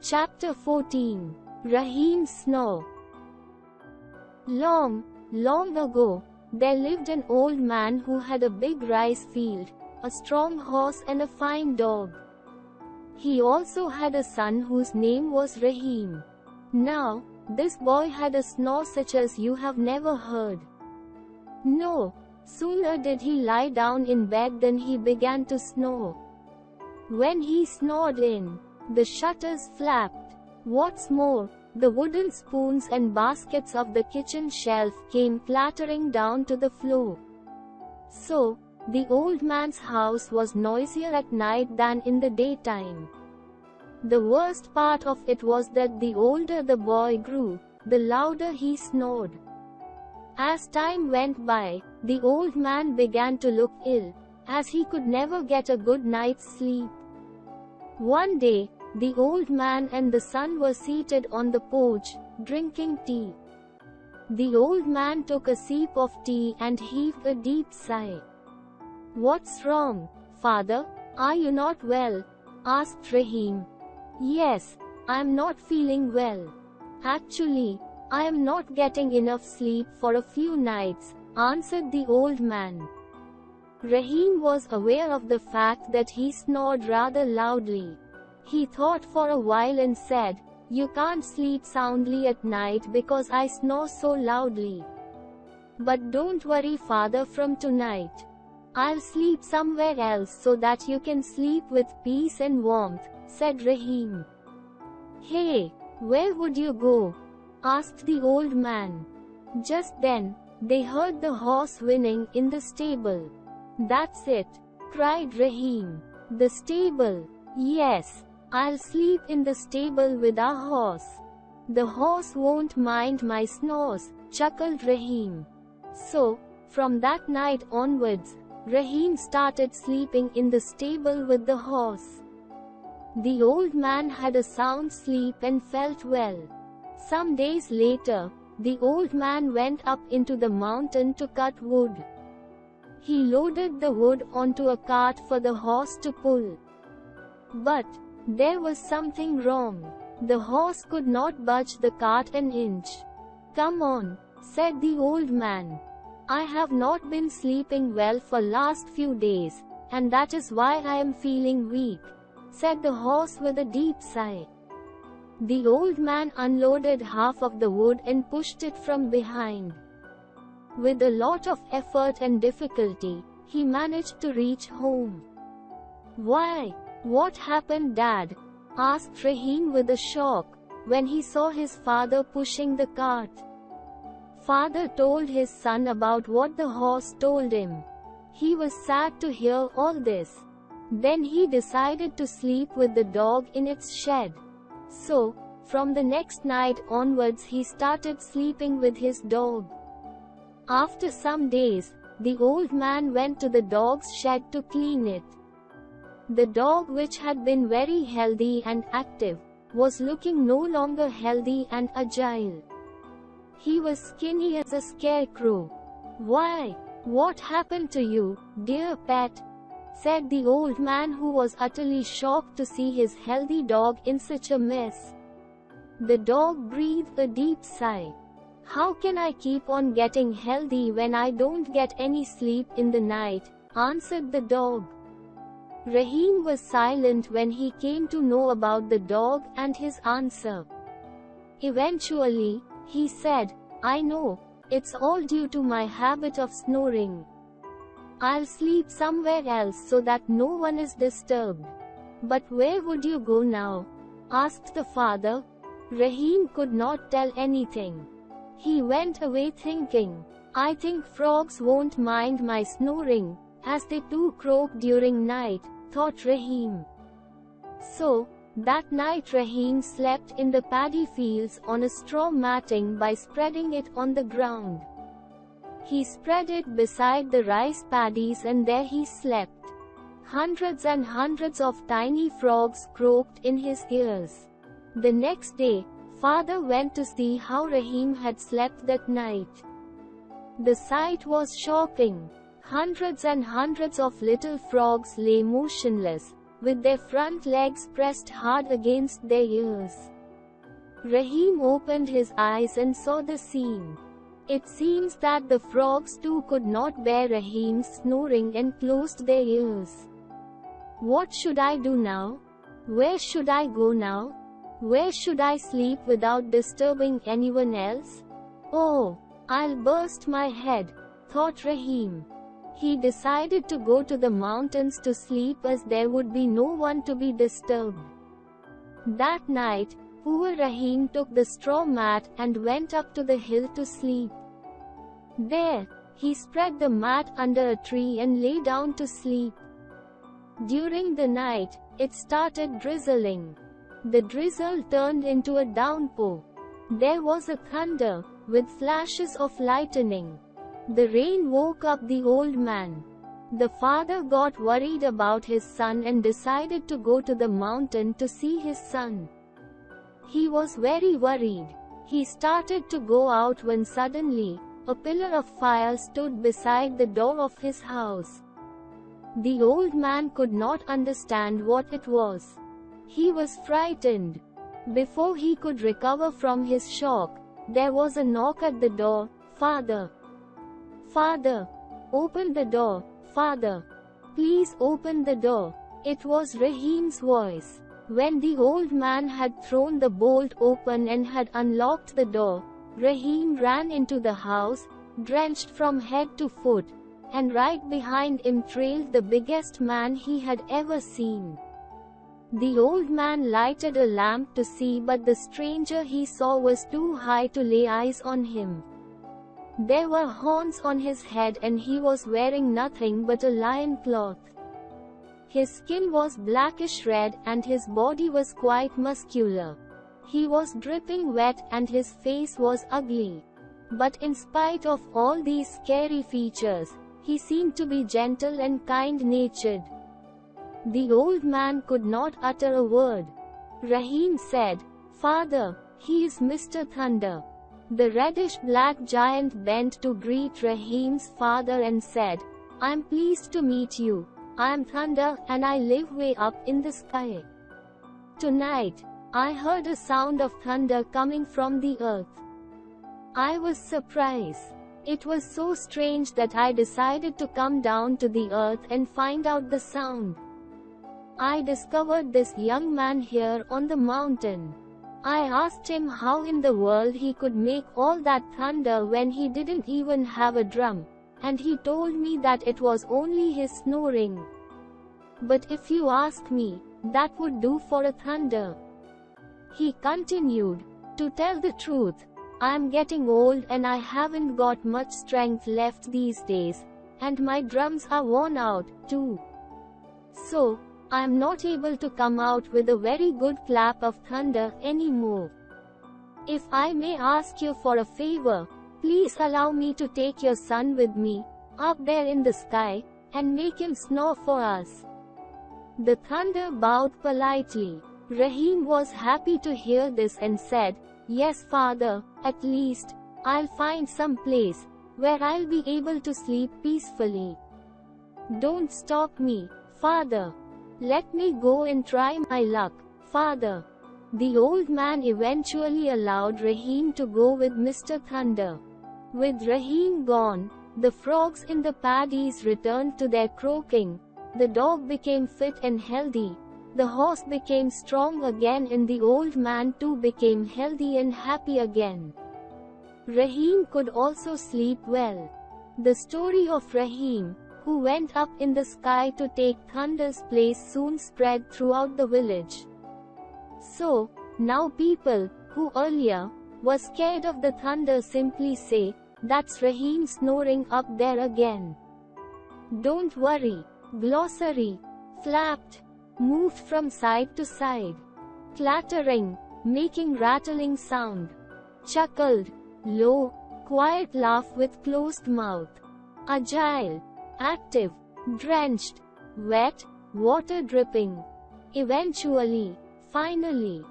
Chapter 14. Rahim's Snore. Long, long ago, there lived an old man who had a big rice field, a strong horse and a fine dog. He also had a son whose name was Rahim. Now, this boy had a snore such as you have never heard. No, sooner did he lie down in bed than he began to snore. When he snored in, the shutters flapped. What's more, the wooden spoons and baskets of the kitchen shelf came clattering down to the floor. So, the old man's house was noisier at night than in the daytime. The worst part of it was that the older the boy grew, the louder he snored. As time went by, the old man began to look ill, as he could never get a good night's sleep. One day, the old man and the son were seated on the porch, drinking tea. The old man took a sip of tea and heaved a deep sigh. "What's wrong, father? Are you not well?" asked Rahim. "Yes, I am not feeling well. Actually, I am not getting enough sleep for a few nights," answered the old man. Rahim was aware of the fact that he snored rather loudly. He thought for a while and said, "You can't sleep soundly at night because I snore so loudly. But don't worry, father, from tonight. I'll sleep somewhere else so that you can sleep with peace and warmth," said Rahim. "Hey, where would you go?" asked the old man. Just then, they heard the horse whinnying in the stable. "That's it," cried Rahim. "The stable? Yes, I'll sleep in the stable with our horse. The horse won't mind my snores," chuckled Rahim. So, from that night onwards, Rahim started sleeping in the stable with the horse. The old man had a sound sleep and felt well. Some days later, the old man went up into the mountain to cut wood. He loaded the wood onto a cart for the horse to pull. But there was something wrong. The horse could not budge the cart an inch. "Come on," said the old man. "I have not been sleeping well for last few days, and that is why I am feeling weak," said the horse with a deep sigh. The old man unloaded half of the wood and pushed it from behind. With a lot of effort and difficulty, he managed to reach home. "Why? What happened, Dad?" asked Rahim with a shock, when he saw his father pushing the cart. Father told his son about what the horse told him. He was sad to hear all this. Then he decided to sleep with the dog in its shed. So, from the next night onwards he started sleeping with his dog. After some days, the old man went to the dog's shed to clean it. The dog, which had been very healthy and active, was looking no longer healthy and agile. He was skinny as a scarecrow. "Why, what happened to you, dear pet?" said the old man, who was utterly shocked to see his healthy dog in such a mess. The dog breathed a deep sigh. "How can I keep on getting healthy when I don't get any sleep in the night?" answered the dog. Rahim was silent when he came to know about the dog and his answer. Eventually, he said, "I know, it's all due to my habit of snoring. I'll sleep somewhere else so that no one is disturbed." "But where would you go now?" asked the father. Rahim could not tell anything. He went away thinking, "I think frogs won't mind my snoring, as they too croak during night," thought Rahim. So, that night Rahim slept in the paddy fields on a straw matting by spreading it on the ground. He spread it beside the rice paddies and there he slept. Hundreds and hundreds of tiny frogs croaked in his ears. The next day, father went to see how Rahim had slept that night. The sight was shocking. Hundreds and hundreds of little frogs lay motionless, with their front legs pressed hard against their ears. Rahim opened his eyes and saw the scene. It seems that the frogs too could not bear Rahim's snoring and closed their ears. What should I do now? Where should I go now? Where should I sleep without disturbing anyone else? Oh, I'll burst my head, thought Rahim. He decided to go to the mountains to sleep as there would be no one to be disturbed. That night, poor Rahim took the straw mat and went up to the hill to sleep. There, he spread the mat under a tree and lay down to sleep. During the night, it started drizzling. The drizzle turned into a downpour. There was a thunder, with flashes of lightning. The rain woke up the old man. The father got worried about his son and decided to go to the mountain to see his son. He was very worried. He started to go out when suddenly, a pillar of fire stood beside the door of his house. The old man could not understand what it was. He was frightened. Before he could recover from his shock, there was a knock at the door. Father! Father! Open the door, Father! Please open the door. It was Rahim's voice. When the old man had thrown the bolt open and had unlocked the door, Rahim ran into the house, drenched from head to foot, and right behind him trailed the biggest man he had ever seen. The old man lighted a lamp to see, but the stranger he saw was too high to lay eyes on him. There were horns on his head and he was wearing nothing but a lion cloth. His skin was blackish red and his body was quite muscular. He was dripping wet and his face was ugly. But in spite of all these scary features, he seemed to be gentle and kind-natured. The old man could not utter a word. Rahim said, Father, he is Mr. Thunder. The reddish-black giant bent to greet Rahim's father and said, I am pleased to meet you. I am Thunder and I live way up in the sky. Tonight, I heard a sound of thunder coming from the earth. I was surprised. It was so strange that I decided to come down to the earth and find out the sound. I discovered this young man here on the mountain. I asked him how in the world he could make all that thunder when he didn't even have a drum, and he told me that it was only his snoring. But if you ask me, that would do for a thunder. He continued, to tell the truth, I am getting old and I haven't got much strength left these days, and my drums are worn out, too. So, I am not able to come out with a very good clap of thunder anymore. If I may ask you for a favor, please allow me to take your son with me, up there in the sky, and make him snore for us. The thunder bowed politely. Rahim was happy to hear this and said, Yes, Father, at least, I'll find some place where I'll be able to sleep peacefully. Don't stop me, Father. Let me go and try my luck, Father. The old man eventually allowed Rahim to go with Mr. Thunder. With Rahim gone, the frogs in the paddies returned to their croaking, the dog became fit and healthy, the horse became strong again and the old man too became healthy and happy again. Rahim could also sleep well. The story of Rahim, who went up in the sky to take Thunder's place, soon spread throughout the village. So, now people, who earlier were scared of the thunder, simply say, That's Rahim snoring up there again. Don't worry. Glossary. Flapped. Moved from side to side. Clattering. Making rattling sound. Chuckled. Low, quiet laugh with closed mouth. Agile. Active, drenched, wet, water dripping. Eventually, finally.